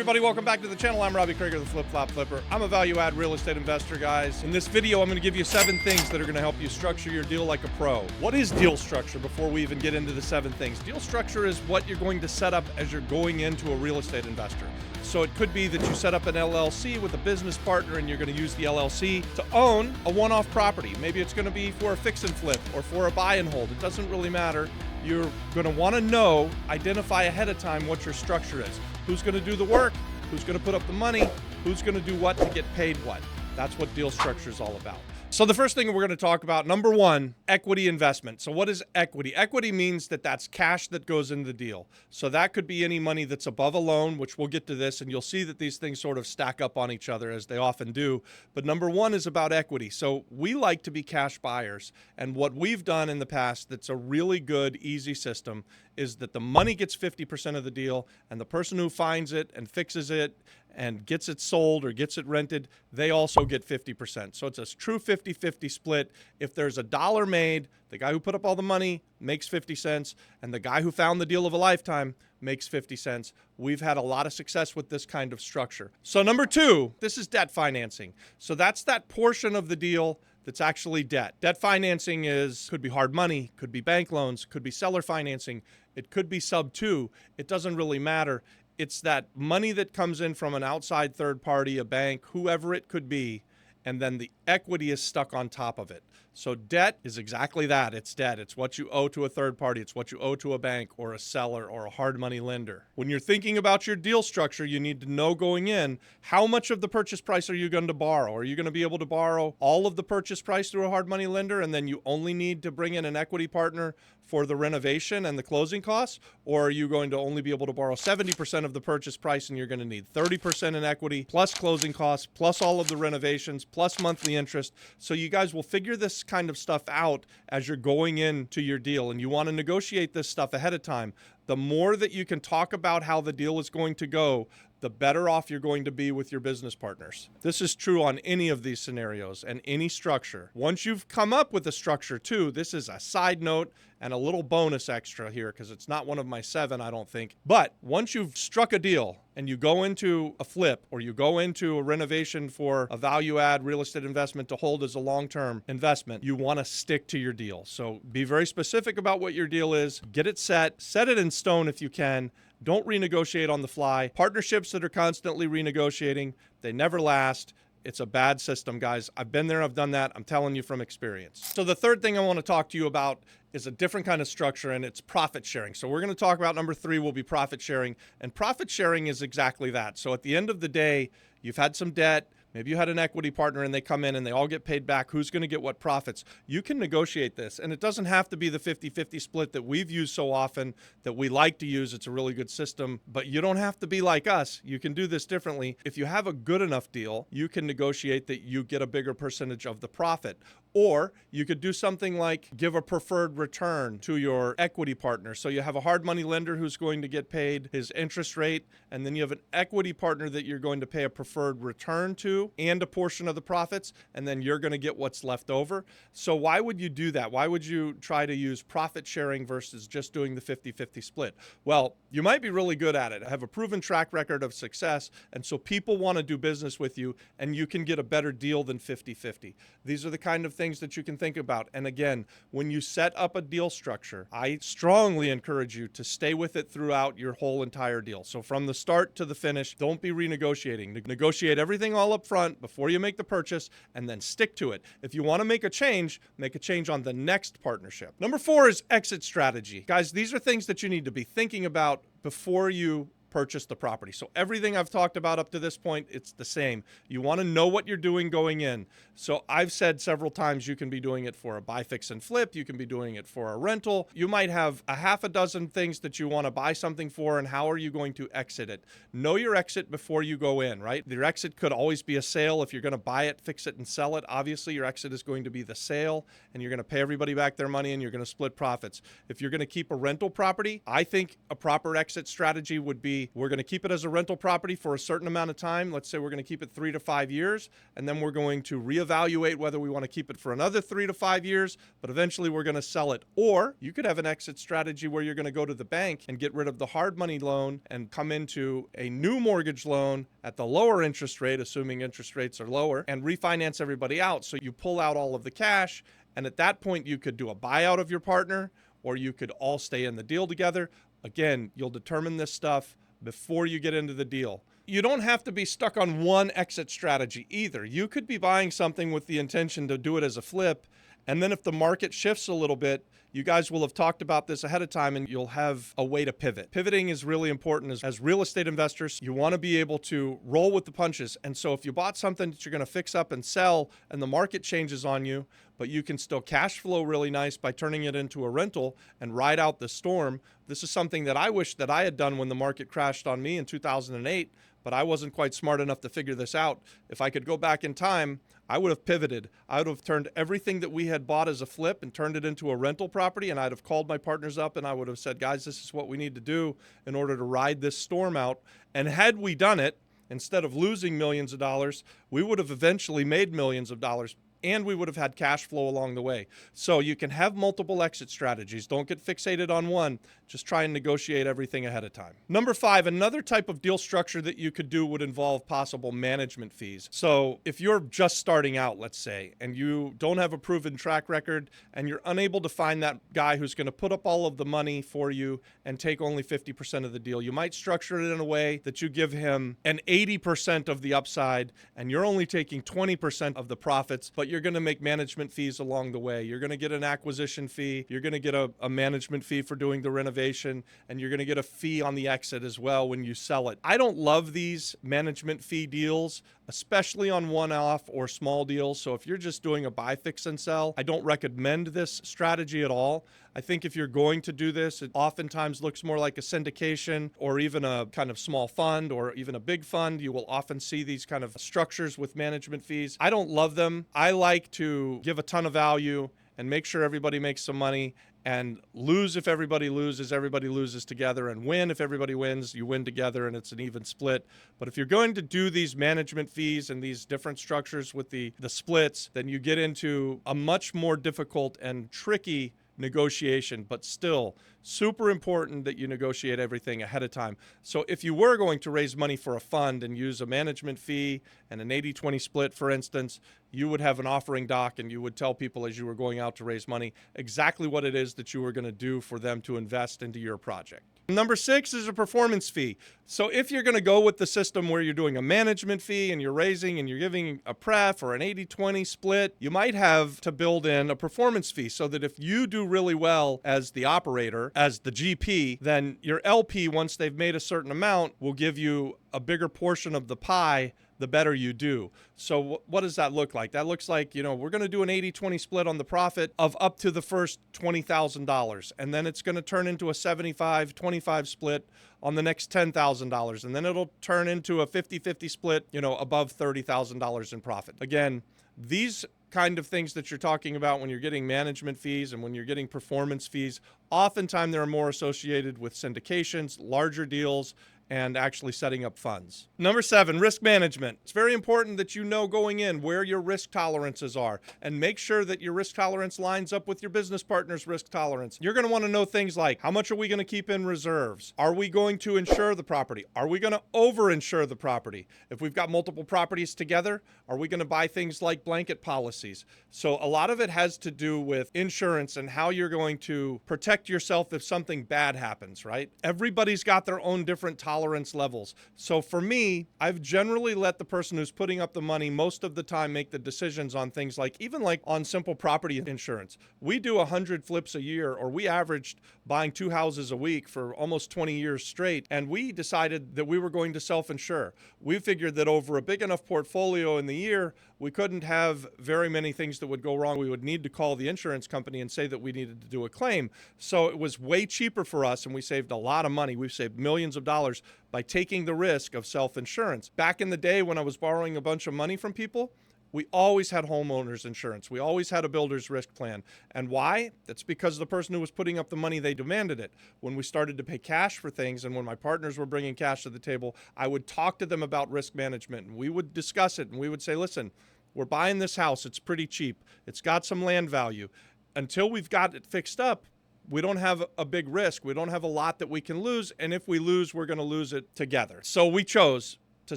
everybody, welcome back to the channel. I'm Robbie Krieger, the Flip Flop Flipper. I'm a value-add real estate investor, guys. In this video, I'm going to give you 7 things that are going to help you structure your deal like a pro. What is deal structure before we even get into the 7 things? Deal structure is what you're going to set up as you're going into a real estate investor. So it could be that you set up an LLC with a business partner and you're going to use the LLC to own a one-off property. Maybe it's going to be for a fix and flip or for a buy and hold. It doesn't really matter. You're going to want to identify ahead of time what your structure is. Who's going to do the work? Who's going to put up the money? Who's going to do what to get paid what? That's what deal structure is all about. So the first thing we're going to talk about, number 1, equity investment. So what is equity? Equity means that that's cash that goes in the deal. So that could be any money that's above a loan, which we'll get to this, and you'll see that these things sort of stack up on each other as they often do. But number 1 is about equity. So we like to be cash buyers. And what we've done in the past that's a really good, easy system is that the money gets 50% of the deal, and the person who finds it and fixes it and gets it sold or gets it rented, they also get 50%. So it's a true 50-50 split. If there's a dollar made, the guy who put up all the money makes 50 cents, and the guy who found the deal of a lifetime makes 50 cents. We've had a lot of success with this kind of structure. So number 2, this is debt financing. So that's that portion of the deal that's actually debt. Debt financing could be hard money, could be bank loans, could be seller financing, it could be sub 2. It doesn't really matter. It's that money that comes in from an outside third party, a bank, whoever it could be, and then the equity is stuck on top of it. So debt is exactly that. It's debt. It's what you owe to a third party. It's what you owe to a bank or a seller or a hard money lender. When you're thinking about your deal structure, you need to know going in, how much of the purchase price are you going to borrow? Are you going to be able to borrow all of the purchase price through a hard money lender and then you only need to bring in an equity partner for the renovation and the closing costs? Or are you going to only be able to borrow 70% of the purchase price and you're going to need 30% in equity plus closing costs plus all of the renovations plus monthly interest? So you guys will figure this kind of stuff out as you're going into your deal, and you want to negotiate this stuff ahead of time. The more that you can talk about how the deal is going to go, the better off you're going to be with your business partners. This is true on any of these scenarios and any structure. Once you've come up with a structure too, this is a side note and a little bonus extra here because it's not one of my 7, I don't think. But once you've struck a deal and you go into a flip or you go into a renovation for a value-add real estate investment to hold as a long-term investment, you want to stick to your deal. So be very specific about what your deal is. Get it set it in stone if you can. Don't renegotiate on the fly. Partnerships that are constantly renegotiating, they never last. It's a bad system, guys. I've been there, I've done that. I'm telling you from experience. So the third thing I want to talk to you about is a different kind of structure, and it's profit sharing. So we're going to talk about number 3 will be profit sharing. And profit sharing is exactly that. So at the end of the day, you've had some debt. Maybe you had an equity partner and they come in and they all get paid back. Who's going to get what profits? You can negotiate this. And it doesn't have to be the 50-50 split that we've used so often, that we like to use. It's a really good system. But you don't have to be like us. You can do this differently. If you have a good enough deal, you can negotiate that you get a bigger percentage of the profit. Or you could do something like give a preferred return to your equity partner. So you have a hard money lender who's going to get paid his interest rate, and then you have an equity partner that you're going to pay a preferred return to and a portion of the profits, and then you're going to get what's left over. So why would you do that? Why would you try to use profit sharing versus just doing the 50-50 split? Well, you might be really good at it. I have a proven track record of success, and so people want to do business with you, and you can get a better deal than 50-50. These are the kind of things that you can think about. And again, when you set up a deal structure, I strongly encourage you to stay with it throughout your whole entire deal. So from the start to the finish, don't be renegotiating. Negotiate everything all up front before you make the purchase, and then stick to it. If you want to make a change on the next partnership. Number 4 is exit strategy. Guys, these are things that you need to be thinking about before you purchase the property. So everything I've talked about up to this point, it's the same. You want to know what you're doing going in. So I've said several times you can be doing it for a buy, fix, and flip. You can be doing it for a rental. You might have a half a dozen things that you want to buy something for, and how are you going to exit it? Know your exit before you go in, right? Your exit could always be a sale. If you're going to buy it, fix it, and sell it, obviously your exit is going to be the sale, and you're going to pay everybody back their money, and you're going to split profits. If you're going to keep a rental property, I think a proper exit strategy would be be, we're going to keep it as a rental property for a certain amount of time. Let's say we're going to keep it 3 to 5 years, and then we're going to reevaluate whether we want to keep it for another 3 to 5 years, but eventually we're going to sell it. Or you could have an exit strategy where you're going to go to the bank and get rid of the hard money loan and come into a new mortgage loan at the lower interest rate, assuming interest rates are lower, and refinance everybody out. So you pull out all of the cash, and at that point you could do a buyout of your partner, or you could all stay in the deal together. Again, you'll determine this stuff before you get into the deal. You don't have to be stuck on one exit strategy either. You could be buying something with the intention to do it as a flip, and then if the market shifts a little bit, you guys will have talked about this ahead of time and you'll have a way to pivot. Pivoting is really important as real estate investors. You want to be able to roll with the punches. And so if you bought something that you're going to fix up and sell and the market changes on you, but you can still cash flow really nice by turning it into a rental and ride out the storm. This is something that I wish that I had done when the market crashed on me in 2008, but I wasn't quite smart enough to figure this out. If I could go back in time, I would have pivoted. I would have turned everything that we had bought as a flip and turned it into a rental property, and I'd have called my partners up and I would have said, guys, this is what we need to do in order to ride this storm out. And had we done it, instead of losing millions of dollars, we would have eventually made millions of dollars, and we would have had cash flow along the way. So you can have multiple exit strategies. Don't get fixated on one. Just try and negotiate everything ahead of time. Number 5, another type of deal structure that you could do would involve possible management fees. So if you're just starting out, let's say, and you don't have a proven track record and you're unable to find that guy who's going to put up all of the money for you and take only 50% of the deal, you might structure it in a way that you give him an 80% of the upside and you're only taking 20% of the profits, but you're going to make management fees along the way. You're going to get an acquisition fee. You're going to get a management fee for doing the renovation, and you're going to get a fee on the exit as well when you sell it. I don't love these management fee deals, especially on one-off or small deals. So if you're just doing a buy, fix, and sell, I don't recommend this strategy at all. I think if you're going to do this, it oftentimes looks more like a syndication or even a kind of small fund or even a big fund. You will often see these kind of structures with management fees. I don't love them. I like to give a ton of value and make sure everybody makes some money, and lose if everybody loses together, and win if everybody wins, you win together, and it's an even split. But if you're going to do these management fees and these different structures with the splits, then you get into a much more difficult and tricky negotiation, but still super important that you negotiate everything ahead of time. So if you were going to raise money for a fund and use a management fee and an 80-20 split, for instance, you would have an offering doc and you would tell people as you were going out to raise money exactly what it is that you were going to do for them to invest into your project. Number 6 is a performance fee. So if you're going to go with the system where you're doing a management fee and you're raising and you're giving a pref or an 80-20 split, you might have to build in a performance fee so that if you do really well as the operator, as the GP, then your LP, once they've made a certain amount, will give you a bigger portion of the pie the better you do. So what does that look like? That looks like, we're going to do an 80-20 split on the profit of up to the first $20,000. And then it's going to turn into a 75-25 split on the next $10,000. And then it'll turn into a 50-50 split, above $30,000 in profit. Again, these kind of things that you're talking about when you're getting management fees and when you're getting performance fees, oftentimes they're more associated with syndications, larger deals, and actually setting up funds. Number 7, risk management. It's very important that you know going in where your risk tolerances are and make sure that your risk tolerance lines up with your business partner's risk tolerance. You're going to want to know things like, how much are we going to keep in reserves? Are we going to insure the property? Are we going to over-insure the property? If we've got multiple properties together, are we going to buy things like blanket policies? So a lot of it has to do with insurance and how you're going to protect yourself if something bad happens, right? Everybody's got their own different tolerance levels. So for me, I've generally let the person who's putting up the money most of the time make the decisions on things like, even like on simple property insurance. We do 100 flips a year, or we averaged buying 2 houses a week for almost 20 years straight. And we decided that we were going to self-insure. We figured that over a big enough portfolio in the year, we couldn't have very many things that would go wrong. We would need to call the insurance company and say that we needed to do a claim. So it was way cheaper for us, and we saved a lot of money. We've saved millions of dollars by taking the risk of self-insurance. Back in the day when I was borrowing a bunch of money from people, We always had homeowners insurance. We always had a builder's risk plan. And why? That's because the person who was putting up the money, they demanded it. When we started to pay cash for things and when my partners were bringing cash to the table, I would talk to them about risk management and we would discuss it and we would say, listen, we're buying this house. It's pretty cheap. It's got some land value. Until we've got it fixed up, we don't have a big risk. We don't have a lot that we can lose. And if we lose, we're going to lose it together. So we chose to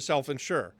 self-insure.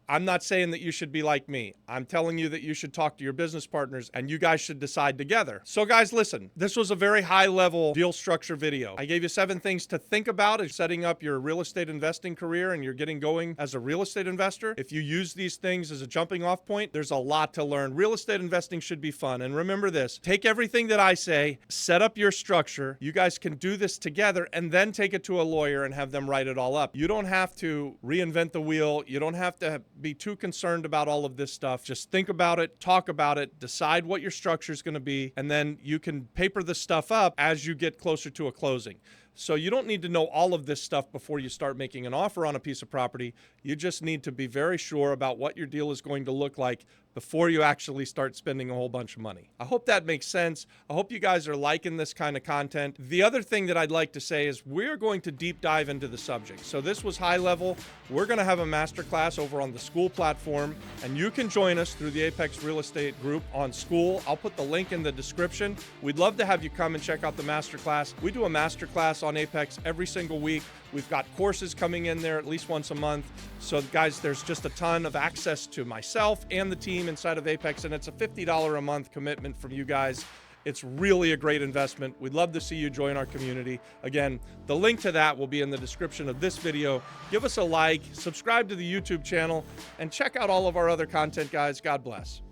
I'm not saying that you should be like me. I'm telling you that you should talk to your business partners and you guys should decide together. So guys, listen, this was a very high level deal structure video. I gave you 7 things to think about as setting up your real estate investing career and you're getting going as a real estate investor. If you use these things as a jumping off point, there's a lot to learn. Real estate investing should be fun. And remember this, take everything that I say, set up your structure. You guys can do this together and then take it to a lawyer and have them write it all up. You don't have to reinvent the wheel. You don't have to be too concerned about all of this stuff. Just think about it, talk about it, decide what your structure is going to be, and then you can paper the stuff up as you get closer to a closing. So you don't need to know all of this stuff before you start making an offer on a piece of property. You just need to be very sure about what your deal is going to look like before you actually start spending a whole bunch of money. I hope that makes sense. I hope you guys are liking this kind of content. The other thing that I'd like to say is we're going to deep dive into the subject. So this was high level. We're going to have a masterclass over on the School platform, and you can join us through the Apex Real Estate group on School. I'll put the link in the description. We'd love to have you come and check out the masterclass. We do a masterclass on Apex every single week. We've got courses coming in there at least once a month. So guys, there's just a ton of access to myself and the team inside of Apex, and it's a $50 a month commitment from you guys. It's really a great investment. We'd love to see you join our community. Again, the link to that will be in the description of this video. Give us a like, subscribe to the YouTube channel, and check out all of our other content, guys. God bless.